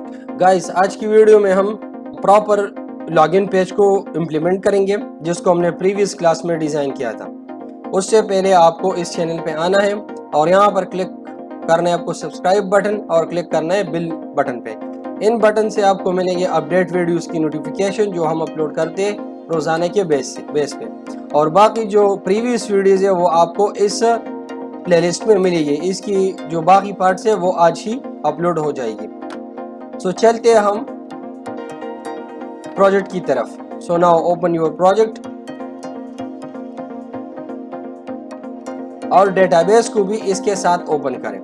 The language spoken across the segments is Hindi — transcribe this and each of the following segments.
गाइस, आज की वीडियो में हम प्रॉपर लॉगिन पेज को इम्प्लीमेंट करेंगे जिसको हमने प्रीवियस क्लास में डिज़ाइन किया था। उससे पहले आपको इस चैनल पे आना है और यहाँ पर क्लिक करना है आपको सब्सक्राइब बटन और क्लिक करना है बिल बटन पे। इन बटन से आपको मिलेंगे अपडेट वीडियोस की नोटिफिकेशन जो हम अपलोड करते हैं रोज़ाना के बेस पे, और बाकी जो प्रीवियस वीडियोज़ है वो आपको इस प्लेलिस्ट में मिलेगी। इसकी जो बाकी पार्ट्स है वो आज ही अपलोड हो जाएगी। सो चलते हैं हम प्रोजेक्ट की तरफ। So now open your project और डेटाबेस को भी इसके साथ ओपन करें।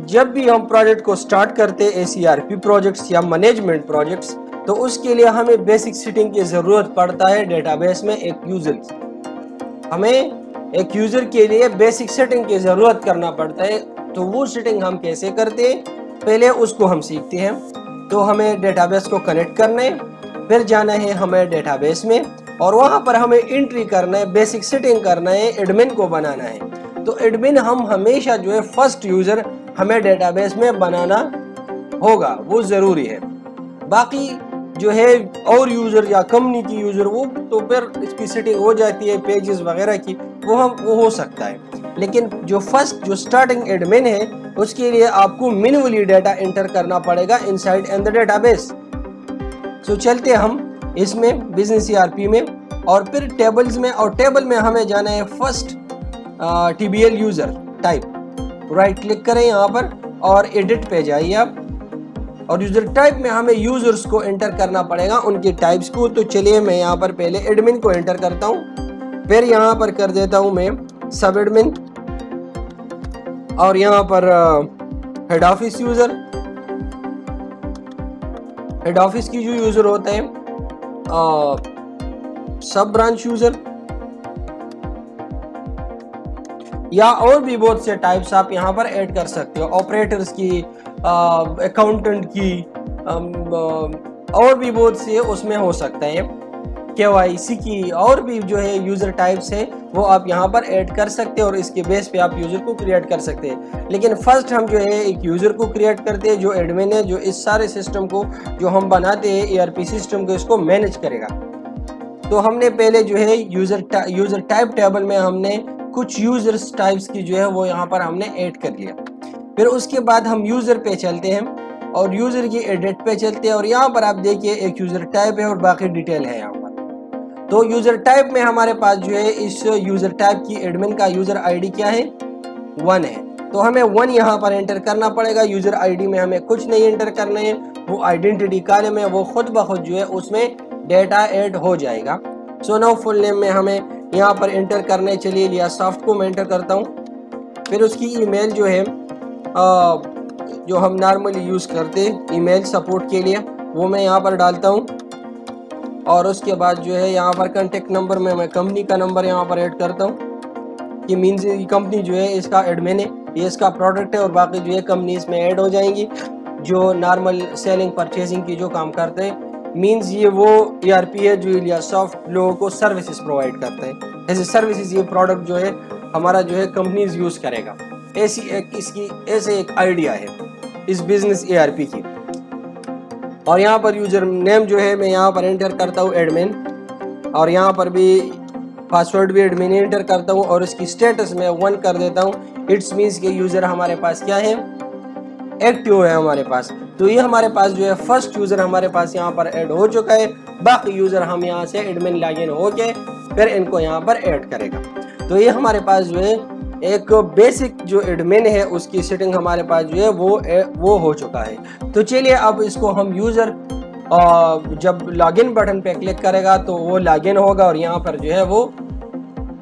जब भी हम प्रोजेक्ट को स्टार्ट करते हैं ACRP प्रोजेक्ट्स या मैनेजमेंट प्रोजेक्ट्स, तो उसके लिए हमें बेसिक सेटिंग की ज़रूरत पड़ता है डेटाबेस में एक यूज़र की। हमें एक यूज़र के लिए बेसिक सेटिंग की ज़रूरत करना पड़ता है। तो वो सेटिंग हम कैसे करते हैं, पहले उसको हम सीखते हैं। तो हमें डेटाबेस को कनेक्ट करना है, फिर जाना है हमें डेटाबेस में और वहाँ पर हमें एंट्री करना है, बेसिक सेटिंग करना है, एडमिन को बनाना है। तो एडमिन हम हमेशा जो है फर्स्ट यूज़र हमें डेटाबेस में बनाना होगा, वो ज़रूरी है। बाकी जो है और यूज़र या कम्युनिटी यूज़र वो तो फिर इसकी सेटिंग हो जाती है पेजेस वगैरह की, वो हो सकता है। लेकिन जो फर्स्ट जो स्टार्टिंग एडमिन है उसके लिए आपको मैन्युअली डाटा एंटर करना पड़ेगा इनसाइड इन द डेटाबेस। सो चलते हम इसमें बिजनेस ERP में और फिर टेबल्स में, और टेबल में हमें जाना है first TBL user type. Right click करें यहाँ पर और एडिट पे जाइए आप, और यूज़र टाइप में हमें यूज़र्स को एंटर करना पड़ेगा, उनके टाइप्स को। तो चलिए मैं यहाँ पर पहले एडमिन को एंटर करता हूँ, फिर यहाँ पर कर देता हूँ मैं सब एडमिन, और यहाँ पर head office user, head office की जो यूज़र होते हैं सब ब्रांच यूज़र, या और भी बहुत से टाइप्स आप यहाँ पर ऐड कर सकते हो। ऑपरेटर्स की, अकाउंटेंट की, और भी बहुत से उसमें हो सकता है। KYC की और भी जो है यूज़र टाइप्स है वो आप यहाँ पर ऐड कर सकते हैं और इसके बेस पे आप यूज़र को क्रिएट कर सकते हैं। लेकिन फर्स्ट हम जो है एक यूज़र को क्रिएट करते हैं जो एडमिन है, जो इस सारे सिस्टम को जो हम बनाते हैं ERP सिस्टम को इसको मैनेज करेगा। तो हमने पहले जो है यूज़र टाइप टेबल में हमने कुछ यूज़र्स टाइप्स की जो है वो यहाँ पर हमने ऐड कर लिया। फिर उसके बाद हम यूज़र पे चलते हैं और यूज़र की एडिट पे चलते हैं, और यहाँ पर आप देखिए एक यूज़र टाइप है और बाकी डिटेल है यहाँ पर। तो यूज़र टाइप में हमारे पास जो है इस यूज़र टाइप की एडमिन का यूज़र ID क्या है, 1 है। तो हमें 1 यहाँ पर एंटर करना पड़ेगा। यूज़र ID में हमें कुछ नहीं एंटर करना है, वो आइडेंटिटी कॉलम है, वो खुद ब खुद जो है उसमें डेटा ऐड हो जाएगा। सो नाउ फुल नेम में हमें यहाँ पर एंटर करने, चलिए लिया सॉफ्ट को मैं एंटर करता हूँ। फिर उसकी ईमेल जो है जो हम नॉर्मली यूज़ करते हैं ईमेल सपोर्ट के लिए, वो मैं यहाँ पर डालता हूँ। और उसके बाद जो है यहाँ पर कॉन्टेक्ट नंबर में मैं कंपनी का नंबर यहाँ पर ऐड करता हूँ कि मीन्स ये कंपनी जो है इसका एडमिन है, ये इसका प्रोडक्ट है, और बाकी जो है कंपनी इसमें ऐड हो जाएंगी जो नॉर्मल सेलिंग परचेजिंग की जो काम करते हैं। मीन्स ये वो ERP है जो इलियासॉफ्ट लोगों को सर्विसेज प्रोवाइड करता है। ऐसे सर्विसेज ये प्रोडक्ट जो है हमारा जो है कंपनीज यूज़ करेगा। ऐसे एक आइडिया है इस बिजनेस ERP की। और यहाँ पर यूज़र नेम जो है मैं यहाँ पर एंटर करता हूँ एडमिन, और यहाँ पर भी पासवर्ड भी एडमिन एंटर करता हूँ, और इसकी स्टेटस में 1 कर देता हूँ। इट्स मीन्स के यूज़र हमारे पास क्या है, एक्टिव है हमारे पास। तो ये हमारे पास जो है फर्स्ट यूज़र हमारे पास यहाँ पर ऐड हो चुका है। बाकी यूज़र हम यहाँ से एडमिन लॉगिन हो के फिर इनको यहाँ पर ऐड करेगा। तो ये हमारे पास जो है एक बेसिक जो एडमिन है उसकी सेटिंग हमारे पास जो है वो हो चुका है। तो चलिए अब इसको हम यूज़र जब लॉगिन बटन पे क्लिक करेगा तो वो लॉगिन होगा और यहाँ पर जो है वो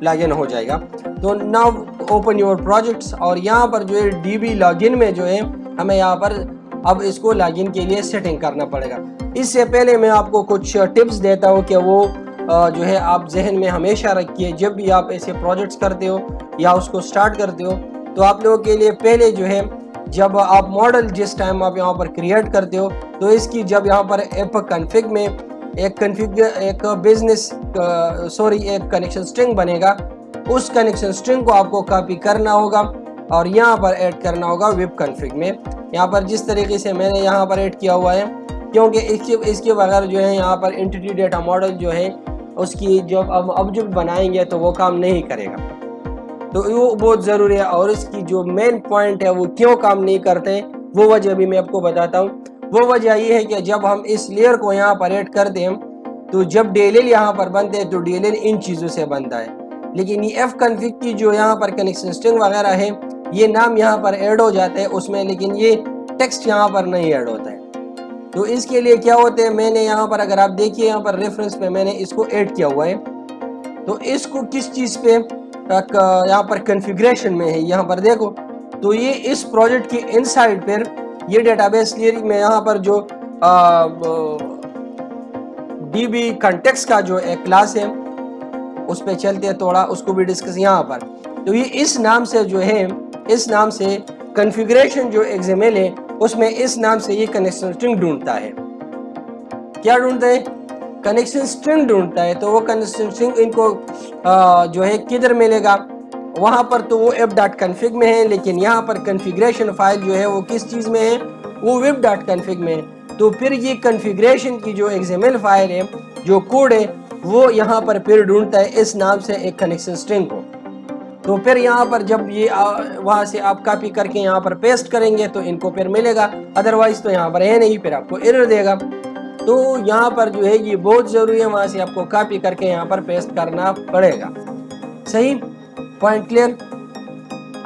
लॉगिन हो जाएगा। तो नाउ ओपन योर प्रोजेक्ट्स, और यहाँ पर जो है DB लॉगिन में जो है हमें यहाँ पर अब इसको लॉगिन के लिए सेटिंग करना पड़ेगा। इससे पहले मैं आपको कुछ टिप्स देता हूँ कि वो जो है आप जहन में हमेशा रखिए जब भी आप ऐसे प्रोजेक्ट्स करते हो या उसको स्टार्ट करते हो। तो आप लोगों के लिए पहले जो है जब आप मॉडल जिस टाइम आप यहाँ पर क्रिएट करते हो तो इसकी जब यहाँ पर ऐप कॉन्फ़िग में एक कनेक्शन स्ट्रिंग बनेगा, उस कनेक्शन स्ट्रिंग को आपको कॉपी करना होगा और यहाँ पर ऐड करना होगा वेब कॉन्फ़िग में। यहाँ पर जिस तरीके से मैंने यहाँ पर ऐड किया हुआ है, क्योंकि इसके बगैर जो है यहाँ पर एंटिटी डेटा मॉडल जो है उसकी जब अब ऑब्जेक्ट बनाएंगे तो वो काम नहीं करेगा, तो वो बहुत ज़रूरी है। और इसकी जो मेन पॉइंट है वो क्यों काम नहीं करते वो वजह भी मैं आपको बताता हूँ। वो वजह ये है कि जब हम इस लेयर को यहाँ पर ऐड करते हैं तो जब DLL यहाँ पर बनते हैं तो DLL इन चीज़ों से बनता है, लेकिन ये एफ कॉन्फ़िग की जो यहाँ पर कनेक्शन स्ट्रिंग वगैरह है ये नाम यहाँ पर ऐड हो जाते हैं उसमें, लेकिन ये टेक्स्ट यहाँ पर नहीं ऐड होता है। तो इसके लिए क्या होते हैं, मैंने यहाँ पर अगर आप देखिए यहाँ पर रेफरेंस पे मैंने इसको ऐड किया हुआ है, तो इसको किस चीज़ पे यहाँ पर कॉन्फ़िगरेशन में है, यहाँ पर देखो तो ये इस प्रोजेक्ट के इनसाइड पर ये डेटाबेस लेयर में यहाँ पर जो DB कॉन्टेक्स्ट का जो एक क्लास है उस पे चलते हैं, थोड़ा उसको भी डिस्कस यहाँ पर। तो ये इस नाम से जो है, इस नाम से कॉन्फ़िगरेशन जो XML है उसमें इस नाम से ये कनेक्शन स्ट्रिंग ढूंढता है। क्या ढूंढता है? कनेक्शन स्ट्रिंग ढूंढता है। तो वो कनेक्शन स्ट्रिंग इनको जो है किधर मिलेगा, वहाँ पर तो वो app.config में है, लेकिन यहाँ पर कॉन्फ़िगरेशन फाइल जो है वो किस चीज़ में है, वो web.config में है। तो फिर ये कॉन्फ़िगरेशन की जो XML फाइल है, जो कोड है, वो यहाँ पर फिर ढूंढता है इस नाम से एक कनेक्शन स्ट्रिंग को। तो फिर यहाँ पर जब ये वहाँ से आप कॉपी करके यहाँ पर पेस्ट करेंगे तो इनको फिर मिलेगा, अदरवाइज तो यहाँ पर है नहीं, फिर आपको एरर देगा। तो यहाँ पर जो है ये बहुत ज़रूरी है, वहाँ से आपको कॉपी करके यहाँ पर पेस्ट करना पड़ेगा। सही पॉइंट क्लियर।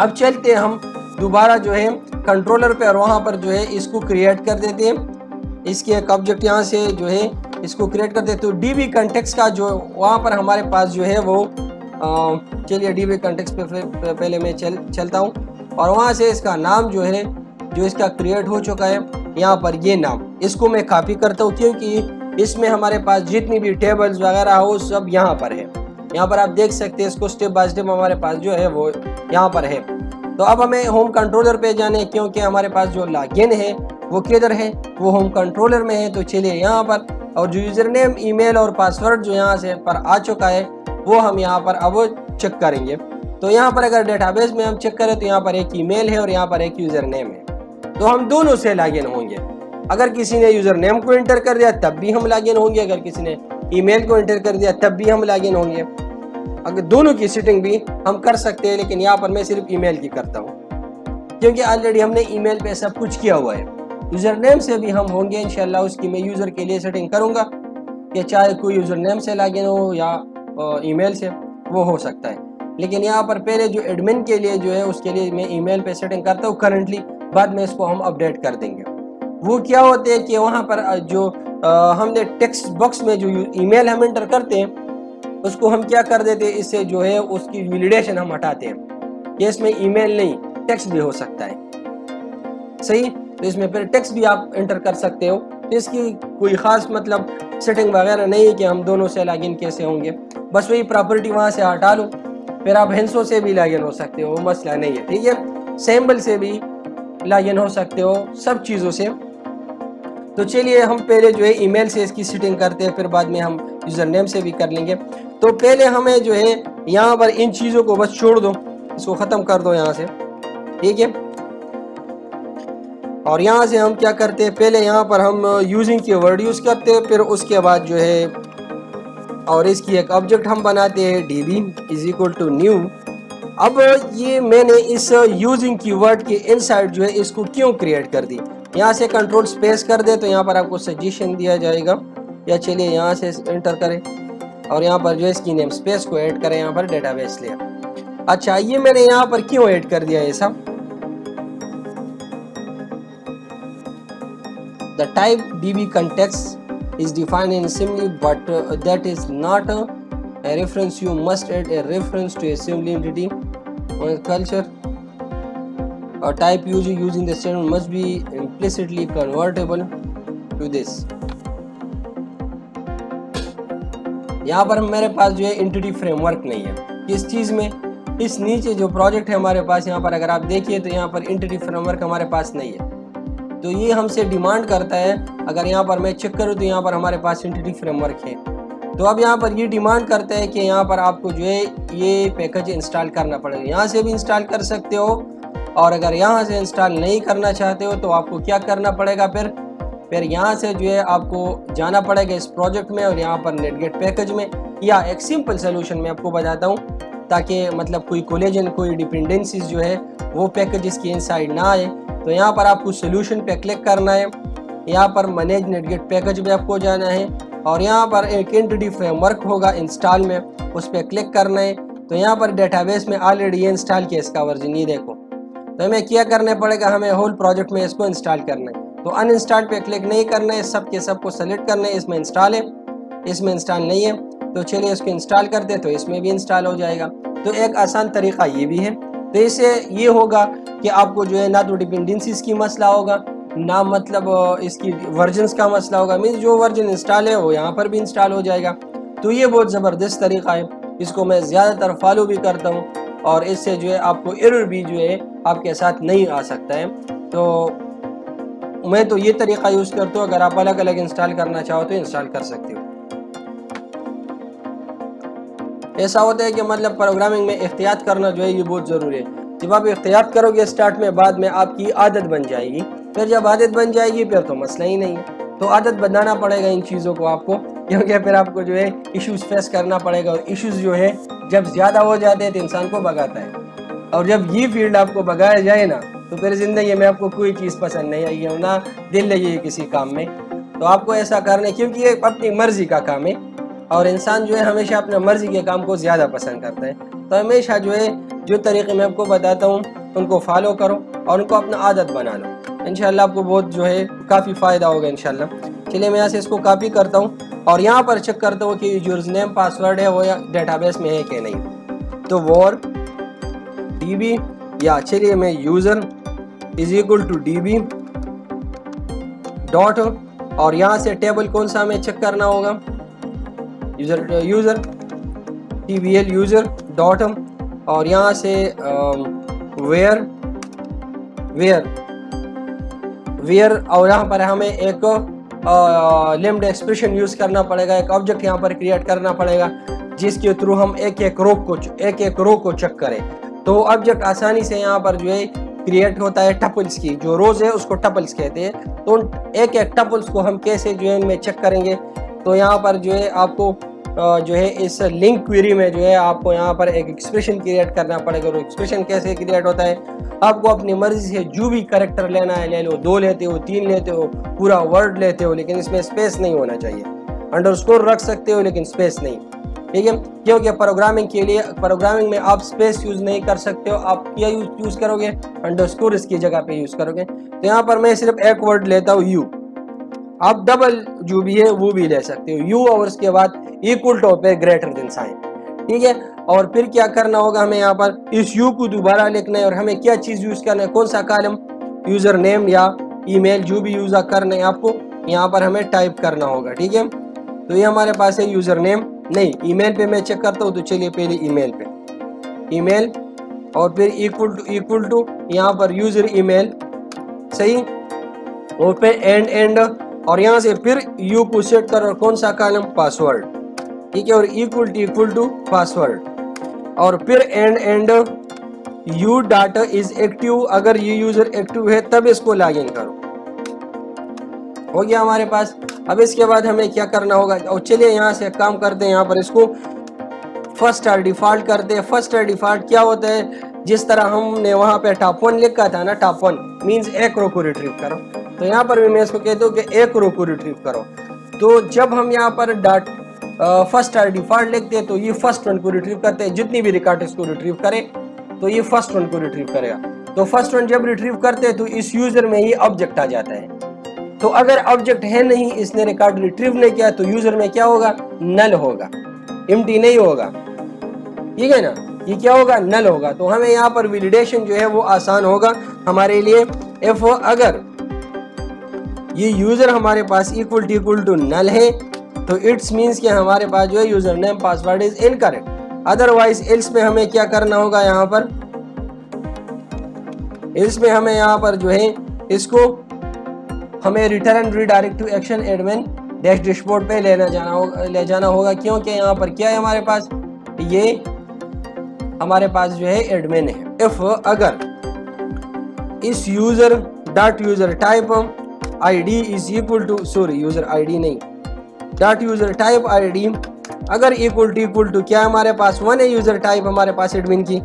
अब चलते हैं हम दोबारा जो है कंट्रोलर पे और वहाँ पर जो है इसको क्रिएट कर देते हैं। इसके एक ऑब्जेक्ट यहाँ से जो है इसको क्रिएट कर देते, तो DB कॉन्टेक्स्ट का जो वहाँ पर हमारे पास जो है वो चलिए DB कॉन्टेक्स्ट पे पहले मैं चलता हूँ और वहाँ से इसका नाम जो है जो इसका क्रिएट हो चुका है यहाँ पर ये नाम, इसको मैं कॉपी करता हूँ क्योंकि इसमें हमारे पास जितनी भी टेबल्स वगैरह हो सब यहाँ पर है। यहाँ पर आप देख सकते हैं इसको स्टेप बाय स्टेप हमारे पास जो है वो यहाँ पर है। तो अब हमें होम कंट्रोलर पे जाने, क्योंकि हमारे पास जो लॉगिन है वो किधर है, वो होम कंट्रोलर में है। तो चलिए यहाँ पर, और जो यूज़र नेम, ईमेल और पासवर्ड जो यहाँ से पर आ चुका है वो हम यहाँ पर अब चेक करेंगे। तो यहाँ पर अगर डेटाबेस में हम चेक करें तो यहाँ पर एक ईमेल है और यहाँ पर एक यूज़र नेम है, तो हम दोनों से लॉगिन होंगे। अगर किसी ने यूज़र नेम को एंटर कर दिया तब भी हम लॉगिन होंगे, अगर किसी ने ईमेल को एंटर कर दिया तब भी हम लॉगिन होंगे। अगर दोनों की सेटिंग भी हम कर सकते हैं, लेकिन यहाँ पर मैं सिर्फ ईमेल की करता हूँ क्योंकि ऑलरेडी हमने ईमेल पे सब कुछ किया हुआ है। यूज़र नेम से भी हम होंगे इंशाल्लाह, उसकी मैं यूज़र के लिए सेटिंग करूँगा कि चाहे कोई यूज़र नेम से लॉगिन हो या ईमेल से, वो हो सकता है। लेकिन यहाँ पर पहले जो एडमिन के लिए जो है उसके लिए मैं ईमेल पे सेटिंग करता हूँ करंटली, बाद में इसको हम अपडेट कर देंगे। वो क्या होते हैं कि वहाँ पर जो हमने टेक्स्ट बॉक्स में जो ईमेल हम एंटर करते हैं उसको हम क्या कर देते हैं, इससे जो है उसकी वैलिडेशन हम हटाते हैं कि इसमें ईमेल नहीं टेक्स्ट भी हो सकता है। सही, तो इसमें फिर टेक्स्ट भी आप एंटर कर सकते हो। तो इसकी कोई ख़ास मतलब सेटिंग वगैरह नहीं है कि हम दोनों से लॉगिन कैसे होंगे, बस वही प्रॉपर्टी वहाँ से हटा लो, फिर आप हेंसो से भी लॉगिन हो सकते हो, वो मसला नहीं है। ठीक है, सैम्बल से भी लॉगिन हो सकते हो, सब चीज़ों से। तो चलिए हम पहले जो है ईमेल से इसकी सेटिंग करते हैं, फिर बाद में हम यूज़र नेम से भी कर लेंगे। तो पहले हमें जो है यहाँ पर इन चीज़ों को बस छोड़ दो, इसको ख़त्म कर दो यहाँ से। ठीक है, और यहाँ से हम क्या करते हैं, पहले यहाँ पर हम यूजिंग की वर्ड यूज़ करते हैं, फिर उसके बाद जो है और इसकी एक ऑब्जेक्ट हम बनाते हैं DB is equal to new. अब ये मैंने इस यूजिंग की वर्ड के इनसाइड जो है इसको क्यों क्रिएट कर दी, यहाँ से कंट्रोल स्पेस कर दे तो यहाँ पर आपको सजेशन दिया जाएगा, या चलिए यहाँ से एंटर करें और यहाँ पर जो है इसकी नेम स्पेस को ऐड करें, यहाँ पर डेटाबेस लेयर। अच्छा, ये मैंने यहाँ पर क्यों ऐड कर दिया ये सब। The type DB context is defined in assembly, but that is not a reference. You must add a reference to assembly entity on culture. A type using the statement must be implicitly convertible to this. यहाँ पर मेरे पास जो है एंटिटी फ्रेमवर्क नहीं है किस चीज़ में, इस नीचे जो प्रोजेक्ट है हमारे पास, यहाँ पर अगर आप देखिए तो यहाँ पर एंटिटी फ्रेमवर्क हमारे पास नहीं है। तो ये हमसे डिमांड करता है, अगर यहाँ पर मैं चेक करूँ तो यहाँ पर हमारे पास एंटिटी फ्रेमवर्क है। तो अब यहाँ पर ये डिमांड करता है कि यहाँ पर आपको जो है ये पैकेज इंस्टॉल करना पड़ेगा। यहाँ से भी इंस्टॉल कर सकते हो और अगर यहाँ से इंस्टॉल नहीं करना चाहते हो तो आपको क्या करना पड़ेगा, फिर यहाँ से जो है आपको जाना पड़ेगा इस प्रोजेक्ट में और यहाँ पर नेटगेट पैकेज में, या एक सिंपल सोल्यूशन मैं आपको बताता हूँ ताकि मतलब कोई कोलिजन, कोई डिपेंडेंसीज जो है वो पैकेजेस की इनसाइड ना आए। तो यहाँ पर आपको सोल्यूशन पे क्लिक करना है, यहाँ पर मैनेज नेटगेट पैकेज में आपको जाना है और यहाँ पर एक एंटिटी फ्रेमवर्क होगा इंस्टॉल में, उस पर क्लिक करना है। तो यहाँ पर डेटाबेस में ऑलरेडी ये इंस्टॉल किया इसका वर्जन, ये देखो। तो हमें क्या करना पड़ेगा, हमें होल प्रोजेक्ट में इसको इंस्टॉल करना है। तो अनइंस्टॉल पे क्लिक नहीं करना है, सब के सब को सेलेक्ट करना है। इसमें इंस्टॉल है, इसमें इंस्टॉल नहीं है, तो चलिए इसको इंस्टॉल करते हैं तो इसमें भी इंस्टॉल हो जाएगा। तो एक आसान तरीका ये भी है। तो इससे ये होगा कि आपको जो है ना तो डिपेंडेंसीज की मसला होगा, ना मतलब इसकी वर्जन्स का मसला होगा। मीन्स जो वर्जन इंस्टॉल है वो यहाँ पर भी इंस्टॉल हो जाएगा। तो ये बहुत ज़बरदस्त तरीका है, इसको मैं ज़्यादातर फॉलो भी करता हूँ और इससे जो है आपको एरर भी जो है आपके साथ नहीं आ सकता है। तो मैं तो ये तरीका यूज़ करता हूँ, अगर आप अलग अलग इंस्टॉल करना चाहो तो इंस्टॉल कर सकते हो। ऐसा होता है कि मतलब प्रोग्रामिंग में एहतियात करना जो है ये बहुत ज़रूरी है। जब आप एहतियात करोगे स्टार्ट में, बाद में आपकी आदत बन जाएगी। फिर जब आदत बन जाएगी फिर तो मसला ही नहीं है। तो आदत बनाना पड़ेगा इन चीज़ों को आपको, क्योंकि फिर आपको जो है इश्यूज़ फेस करना पड़ेगा और इश्यूज़ जो है जब ज़्यादा हो जाते हैं तो इंसान को भगाता है। और जब ये फील्ड आपको भगाया जाए ना तो फिर ज़िंदगी में आपको कोई चीज़ पसंद नहीं आएगी, ना दिल लगे किसी काम में। तो आपको ऐसा करना है, क्योंकि ये अपनी मर्ज़ी का काम है और इंसान जो है हमेशा अपने मर्ज़ी के काम को ज़्यादा पसंद करता है। तो हमेशा जो है जो तरीक़े मैं आपको बताता हूँ उनको फॉलो करो और उनको अपना आदत बना लो। इंशाल्लाह आपको बहुत जो है काफ़ी फ़ायदा होगा इंशाल्लाह। चलिए मैं यहाँ से इसको कॉपी करता हूँ और यहाँ पर चेक करता हूँ कि यूजर नेम पासवर्ड है वो या डेटाबेस में है कि नहीं। तो वॉर db, या चलिए मैं user is equal to db dot, और यहाँ से टेबल कौन सा हमें चेक करना होगा, यूज़र tbl यूज़र डॉट, और यहाँ से वेयर और यहाँ पर हमें एक लिम्ड एक्सप्रेशन यूज़ करना पड़ेगा, एक ऑब्जेक्ट यहाँ पर क्रिएट करना पड़ेगा जिसके थ्रू हम एक एक रो को चेक करें। तो ऑब्जेक्ट आसानी से यहाँ पर जो है क्रिएट होता है टपल्स की, जो रोज है उसको टपल्स कहते हैं। तो एक एक टपल्स को हम कैसे जो है इनमें चेक करेंगे, तो यहाँ पर जो है आपको जो है इस लिंक क्वेरी में जो है आपको यहाँ पर एक एक्सप्रेशन क्रिएट करना पड़ेगा। और एक्सप्रेशन कैसे क्रिएट होता है, आपको अपनी मर्जी से जो भी कैरेक्टर लेना है ले लो, 2 लेते हो, 3 लेते हो, पूरा वर्ड लेते हो, लेकिन इसमें स्पेस नहीं होना चाहिए। अंडरस्कोर रख सकते हो लेकिन स्पेस नहीं, ठीक है, क्योंकि प्रोग्रामिंग में आप स्पेस यूज नहीं कर सकते हो। आप क्या यूज करोगे, अंडरस्कोर इसकी जगह पे यूज करोगे। तो यहाँ पर मैं सिर्फ एक वर्ड लेता हूँ यू, आप डबल जो भी है वो भी ले सकते हो, यू और उसके बाद इक्वल टू पे ग्रेटर देन साइन, ठीक है। और फिर क्या करना होगा, हमें यहाँ पर इस यू को दोबारा लिखना है और हमें क्या चीज यूज करना है, कौन सा कॉलम, यूजर नेम या ईमेल जो भी यूज करना है आपको यहाँ पर हमें टाइप करना होगा, ठीक है। तो ये हमारे पास है यूजर नेम, नहीं ईमेल पे मैं चेक करता हूँ। तो चलिए पहले ईमेल और फिर इक्वल टू यहाँ पर यूजर ईमेल, सही, और फिर एंड और यहाँ से फिर यू को सेट कर और कौन सा कॉलम, पासवर्ड, ठीक है, और इक्वल टू पासवर्ड, और फिर and you data is active, अगर ये यूजर एक्टिव है तब इसको लॉगिन करो। हो गया हमारे पास। अब इसके बाद हमें क्या करना होगा, और चलिए यहाँ से काम करते हैं, यहाँ पर इसको फर्स्ट आर डिफॉल्ट करते हैं। फर्स्ट आर डिफॉल्ट क्या होता है, जिस तरह हमने वहाँ पे टॉप 1 लिखा था ना, टॉप 1 मीन्स एक रो को रिट्रीव करो। तो यहाँ पर भी मैं इसको कहता हूँ कि एक रो को रिट्रीव करो। तो जब हम यहाँ पर फर्स्ट आर डिफॉल्ट लिखते हैं तो ये फर्स्ट वन को रिट्रीव करते हैं, जितनी भी रिकॉर्ड इसको रिट्रीव करे तो ये फर्स्ट वन को रिट्रीव करेगा। तो फर्स्ट वन जब रिट्रीव करते हैं तो इस यूजर में ही ऑब्जेक्ट आ जाता है। तो अगर ऑब्जेक्ट है नहीं, इसने रिकॉर्ड रिट्रीव नहीं किया, तो यूजर में क्या होगा, नल होगा, एम्प्टी नहीं होगा, ठीक है ना, ये क्या होगा, नल होगा। तो हमें यहाँ पर वैलिडेशन जो है वो आसान होगा हमारे लिए। इफ अगर ये यूजर हमारे पास इक्वल टू नल है तो इट्स मीन्स कि हमारे पास जो है user name password is incorrect. Otherwise else में हमें क्या करना होगा, यहाँ पर एल्स में हमें यहाँ पर जो है इसको हमें return redirect to action admin dashboard पे ले जाना होगा, क्योंकि यहाँ पर क्या है हमारे पास, ये हमारे पास जो है एडमिन है। इफ अगर इस user dot user type ID is equal to, sorry user ID नहीं, डॉट यूजर टाइप आईडी अगर इक्वल टू क्या हमारे पास 1 है यूजर टाइप हमारे पास एडमिन की,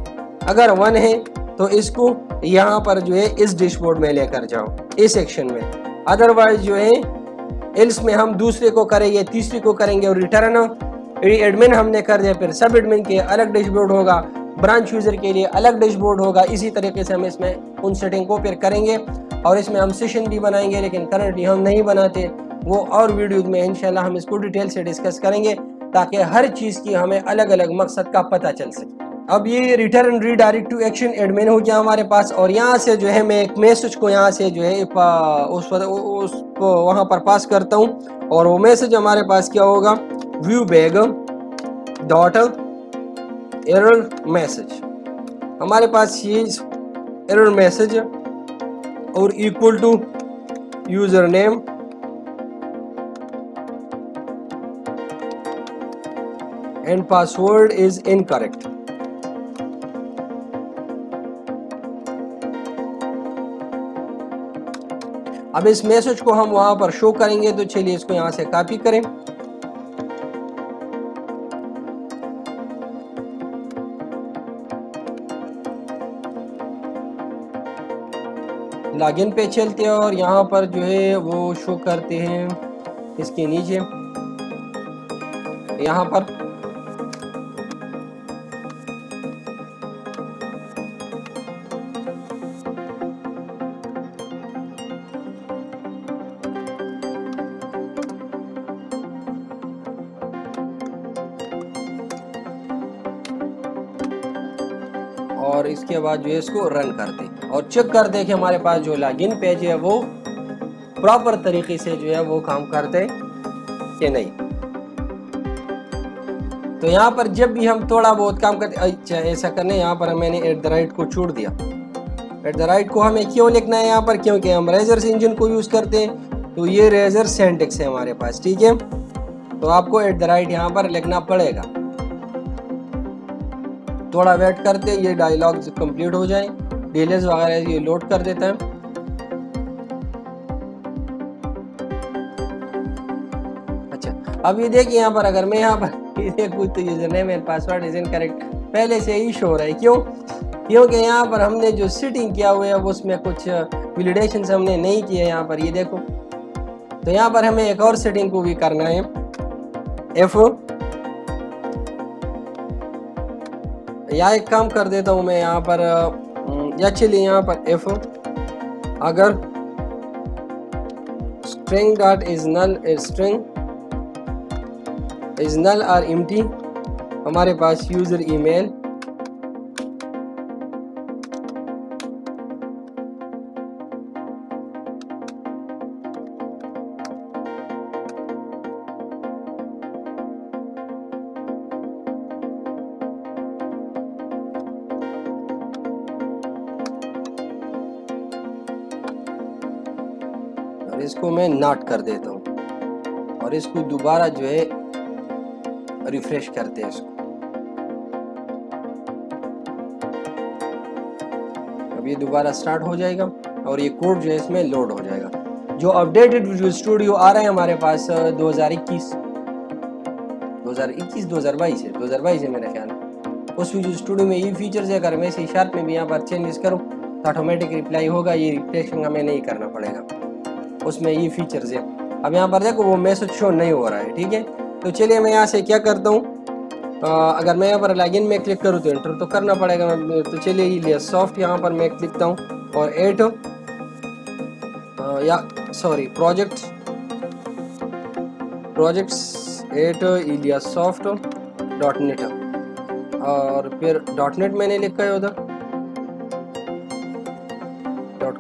अगर 1 है तो इसको यहाँ पर जो है इस डैशबोर्ड में लेकर जाओ इस सेक्शन में, अदरवाइज जो है एल्स में हम दूसरे को करेंगे, तीसरे को करेंगे और रिटर्न एडमिन हमने कर दिया, फिर सब एडमिन के अलग डैशबोर्ड होगा, ब्रांच यूजर के लिए अलग डैशबोर्ड होगा। इसी तरीके से हम इसमें उन सेटिंग को फिर करेंगे और इसमें हम सेशन भी बनाएंगे, लेकिन करंटली हम नहीं बनाते, वो और वीडियोज में इंशाल्लाह हम इसको डिटेल से डिस्कस करेंगे ताकि हर चीज़ की हमें अलग अलग मकसद का पता चल सके। अब ये return redirect to action admin हो गया हमारे पास, और यहाँ से जो है मैं एक मैसेज को यहाँ से जो है उसको वहाँ पर पास करता हूँ, और वो मैसेज हमारे पास क्या होगा, view bag dot error message, हमारे पास ये एरर मैसेज और equal to user name and password is incorrect. अब इस मैसेज को हम वहां पर शो करेंगे, तो चलिए इसको यहां से कॉपी करें, लॉगिन पे चलते हैं और यहाँ पर जो है वो शो करते हैं इसके नीचे यहाँ पर और इसके बाद जो है इसको रन करते और चेक करते कि हमारे पास जो लॉगिन पेज है वो प्रॉपर तरीके से जो है वो काम करते कि नहीं। तो यहाँ पर जब भी हम थोड़ा बहुत काम करते, अच्छा ऐसा करने यहाँ पर मैंने @ को छोड़ दिया। @ को हमें क्यों लिखना है यहाँ पर, क्योंकि हम रेजर इंजन को यूज करते हैं, तो ये रेजर सिंटैक्स है हमारे पास, ठीक है। तो आपको @ यहाँ पर लिखना पड़ेगा। थोड़ा वेट करते ये डायलॉग कंप्लीट हो जाए, डीलेस वगैरह ये लोड कर देता है। अच्छा अब ये देखिए यहाँ पर अगर मैं यहाँ पर देखूँ तो user name and password is incorrect पहले से ही शो रहा है। क्यों? क्योंकि यहाँ पर हमने जो सेटिंग किया हुआ है उसमें कुछ वैलिडेशन हमने नहीं किया। यहाँ पर ये देखो, तो यहाँ पर हमें एक और सेटिंग को भी करना है, या एक काम कर देता हूँ मैं यहाँ पर, या चलिए यहाँ पर F अगर string dot is null or empty, हमारे पास यूजर ईमेल इसको मैं नॉट कर देता हूँ और इसको दोबारा जो है रिफ्रेश करते हैं इसको। अब ये दोबारा स्टार्ट हो जाएगा और ये कोड जो है इसमें लोड हो जाएगा। जो अपडेटेड विजुअल स्टूडियो आ रहा है हमारे पास 2021 2022 है मेरे ख्याल में। उस विजुअल स्टूडियो में ये फीचर्स है, अगर मैं C# में भी यहाँ पर चेंजेस करूँ तो ऑटोमेटिक रिप्लाई होगा, ये रिफ्रेशिंग हमें नहीं करना पड़ेगा, उसमें ये फीचर्स है। अब यहाँ पर देखो वो मैसेज शो नहीं हो रहा है, ठीक है। तो चलिए मैं यहाँ से क्या करता हूँ, अगर मैं यहाँ पर लॉगिन में क्लिक करूँ तो एंटर तो करना पड़ेगा। तो चलिए ये सॉफ्ट यहाँ पर मैं लिखता हूँ और प्रोजेक्ट्स @iliassoft.net और फिर .net मैंने लिखा है, उधर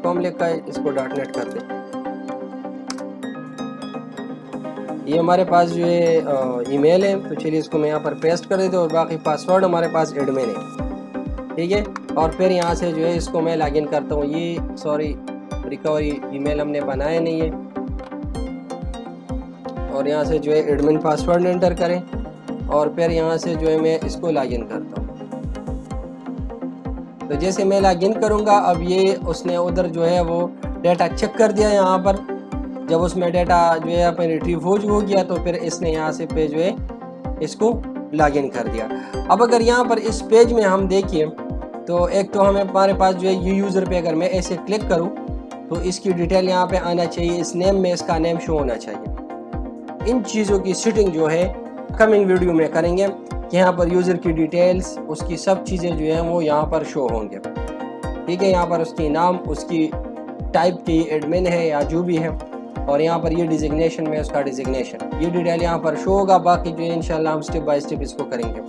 .com लिखा है, इसको .net करते हैं। ये हमारे पास जो है ईमेल है, तो चलिए इसको मैं यहाँ पर पेस्ट कर देता हूँ और बाकी पासवर्ड हमारे पास एडमिन है, ठीक है। और फिर यहाँ से जो है इसको मैं लॉगिन करता हूँ। ये रिकवरी ईमेल हमने बनाया नहीं है, और यहाँ से जो है एडमिन पासवर्ड एंटर करें और फिर यहाँ से जो है मैं इसको लॉगिन करता हूँ। तो जैसे मैं लॉगिन करूँगा, अब ये उसने उधर जो है वो डेटा चेक कर दिया यहाँ पर। जब उसमें डेटा जो है अपने रिट्रीव हो गया तो फिर इसने यहाँ से पे जो है इसको लॉगिन कर दिया। अब अगर यहाँ पर इस पेज में हम देखिए तो एक तो हमारे पास जो है ये यूज़र पे अगर मैं ऐसे क्लिक करूँ तो इसकी डिटेल यहाँ पे आना चाहिए, इस नेम में इसका नेम शो होना चाहिए। इन चीज़ों की सेटिंग जो है कमिंग वीडियो में करेंगे कि यहाँ पर यूज़र की डिटेल्स, उसकी सब चीज़ें जो हैं वो यहाँ पर शो होंगे। ठीक है, यहाँ पर उसकी नाम, उसकी टाइप की एडमिन है या जो भी है, और यहाँ पर ये डिजिग्नेशन में उसका डिजिग्नेशन, ये डिटेल यहाँ पर शो होगा। बाकी जो है इंशाल्लाह हम स्टेप बाय स्टेप इसको करेंगे।